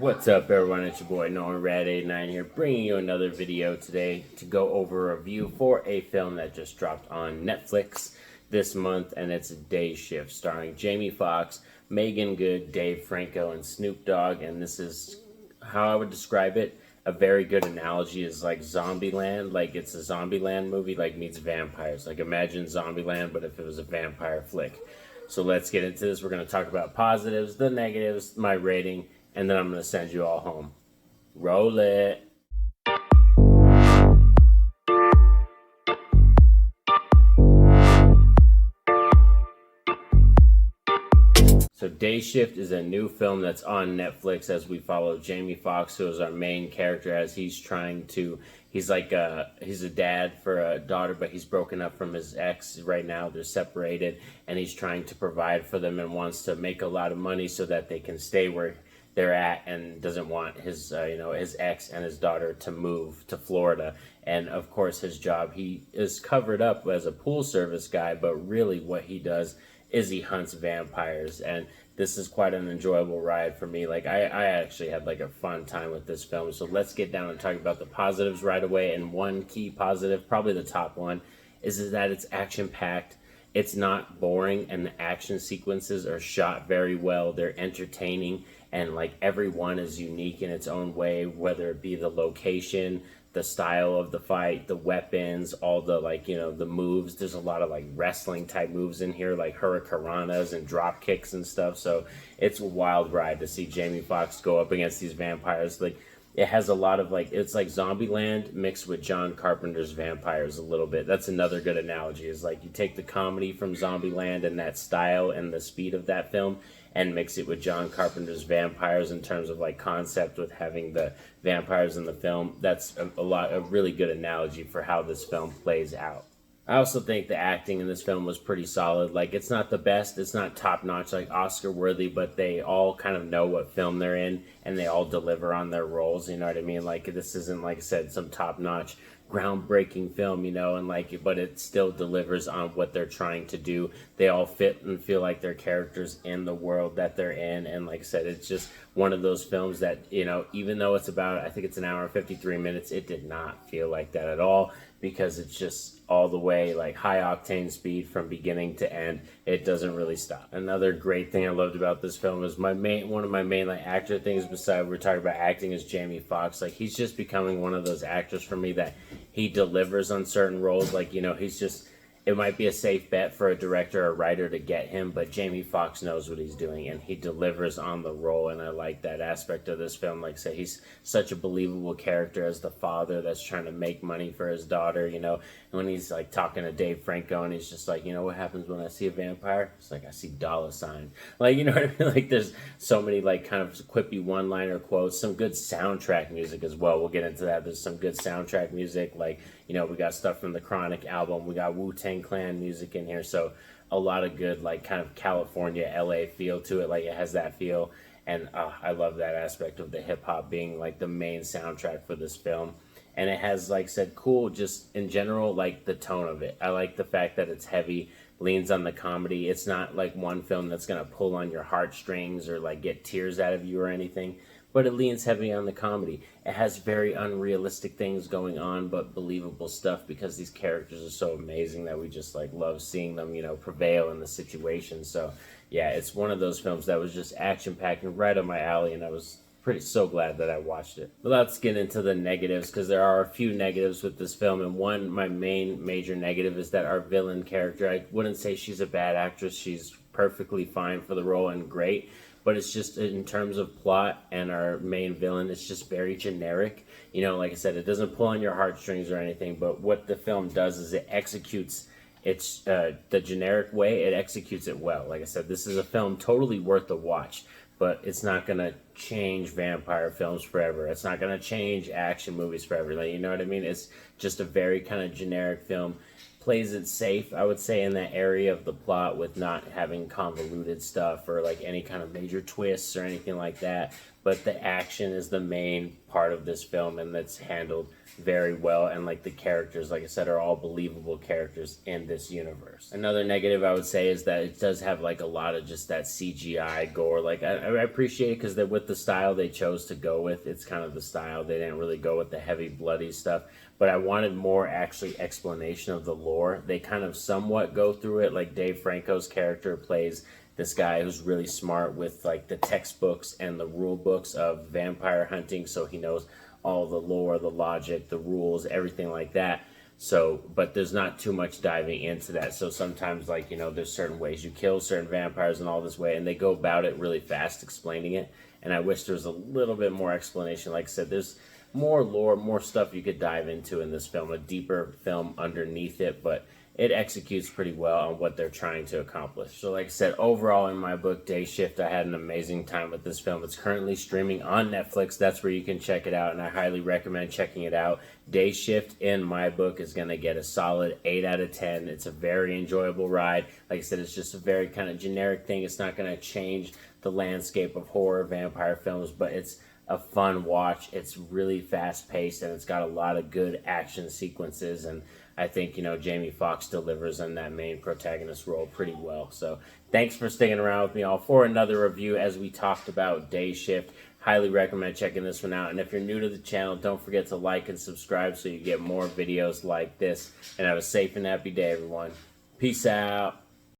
What's up, everyone? It's your boy Nolan Radd89 here, bringing you another video today to go over a review for a film that just dropped on Netflix this month, and it's Day Shift, starring Jamie Foxx, Megan Good, Dave Franco, and Snoop Dogg. And this is how I would describe it. A very good analogy is like Zombieland, like it's a Zombieland movie, like meets vampires. Like imagine Zombieland, but if it was a vampire flick. So let's get into this. We're going to talk about positives, the negatives, my rating, and then I'm going to send you all home. Roll it. So Day Shift is a new film that's on Netflix as we follow Jamie Foxx, who is our main character, as he's a dad for a daughter, but he's broken up from his ex right now. They're separated, and he's trying to provide for them and wants to make a lot of money so that they can stay where they're at, and doesn't want his his ex and his daughter to move to Florida. And of course his job, he is covered up as a pool service guy, but really what he does is he hunts vampires. And this is quite an enjoyable ride for me. Like I actually had like a fun time with this film. So let's get down and talk about the positives right away. And one key positive, probably the top one, is that it's action packed. It's not boring, and the action sequences are shot very well. They're entertaining, and like every one is unique in its own way, whether it be the location, the style of the fight, the weapons, all the the moves. There's a lot of like wrestling type moves in here, like hurricanranas and drop kicks and stuff. So it's a wild ride to see Jamie Foxx go up against these vampires. Like it has a lot of it's like Zombieland mixed with John Carpenter's vampires a little bit. That's another good analogy, is like you take the comedy from Zombieland and that style and the speed of that film and mix it with John Carpenter's vampires in terms of like concept with having the vampires in the film. That's a really good analogy for how this film plays out. I also think the acting in this film was pretty solid. Like, it's not the best, it's not top notch, like Oscar worthy, but they all kind of know what film they're in, and they all deliver on their roles. You know what I mean? Like, this isn't, like I said, some top notch, groundbreaking film, but it still delivers on what they're trying to do. They all fit and feel like they're characters in the world that they're in. And like I said, it's just one of those films that, even though it's about, I think it's an hour and 53 minutes, it did not feel like that at all, because it's just all the way like high octane speed from beginning to end. It doesn't really stop. Another great thing I loved about this film is one of my main like actor things, besides we're talking about acting, is Jamie Foxx. Like, he's just becoming one of those actors for me that he delivers on certain roles. Like, he's just, it might be a safe bet for a director or writer to get him, but Jamie Foxx knows what he's doing, and he delivers on the role. And I like that aspect of this film. Like I say, he's such a believable character as the father that's trying to make money for his daughter, and when he's like talking to Dave Franco, and he's just like, what happens when I see a vampire? It's like, I see $sign. Like, what I mean? Like, there's so many like kind of quippy one-liner quotes, some good soundtrack music as well. We'll get into that. There's some good soundtrack music, like, we got stuff from the Chronic album. We got Wu-Tang Clan music in here. So a lot of good, like, kind of California, LA feel to it. Like, it has that feel. And I love that aspect of the hip-hop being, like, the main soundtrack for this film. And it has, like I said, cool, just in general, like, the tone of it. I like the fact that it's heavy, leans on the comedy. It's not, like, one film that's going to pull on your heartstrings or, like, get tears out of you or anything. But it leans heavy on the comedy. It has very unrealistic things going on, but believable stuff, because these characters are so amazing that we just like love seeing them, prevail in the situation. So yeah, it's one of those films that was just action-packed and right up my alley, and I was so glad that I watched it. But let's get into the negatives, because there are a few negatives with this film, and my main major negative is that our villain character, I wouldn't say she's a bad actress. She's perfectly fine for the role and great. But it's just, in terms of plot and our main villain, it's just very generic. Like I said, it doesn't pull on your heartstrings or anything, but what the film does is it executes the generic way. It executes it well. Like I said, this is a film totally worth the watch, but it's not going to change vampire films forever. It's not going to change action movies forever. Like, you know what I mean? It's just a very kind of generic film. Plays it safe, I would say, in that area of the plot, with not having convoluted stuff or like any kind of major twists or anything like that. but the action is the main part of this film, and that's handled very well. And like the characters, like I said, are all believable characters in this universe. Another negative I would say is that it does have like a lot of just that CGI gore. Like I appreciate it because they're with the style they chose to go with. It's kind of the style. They didn't really go with the heavy bloody stuff, but I wanted more actually explanation of the lore. They kind of somewhat go through it. Like Dave Franco's character plays this guy who's really smart with like the textbooks and the rule books of vampire hunting, so he knows all the lore, the logic, the rules, everything like that. So, but there's not too much diving into that. So sometimes, like, you know, there's certain ways you kill certain vampires and all this way, and they go about it really fast explaining it. And I wish there was a little bit more explanation. Like I said, there's more lore, more stuff you could dive into in this film, a deeper film underneath it, but it executes pretty well on what they're trying to accomplish. So like I said, overall in my book, Day Shift, I had an amazing time with this film. It's currently streaming on Netflix. That's where you can check it out, and I highly recommend checking it out. Day Shift, in my book, is going to get a solid 8 out of 10. It's a very enjoyable ride. Like I said, it's just a very kind of generic thing. It's not going to change the landscape of horror vampire films, but it's a fun watch. It's really fast paced, and it's got a lot of good action sequences, and I think, you know, Jamie Foxx delivers in that main protagonist role pretty well. So thanks for sticking around with me all for another review as we talked about Day Shift. Highly recommend checking this one out. And if you're new to the channel, don't forget to like and subscribe so you get more videos like this. And have a safe and happy day, everyone. Peace out.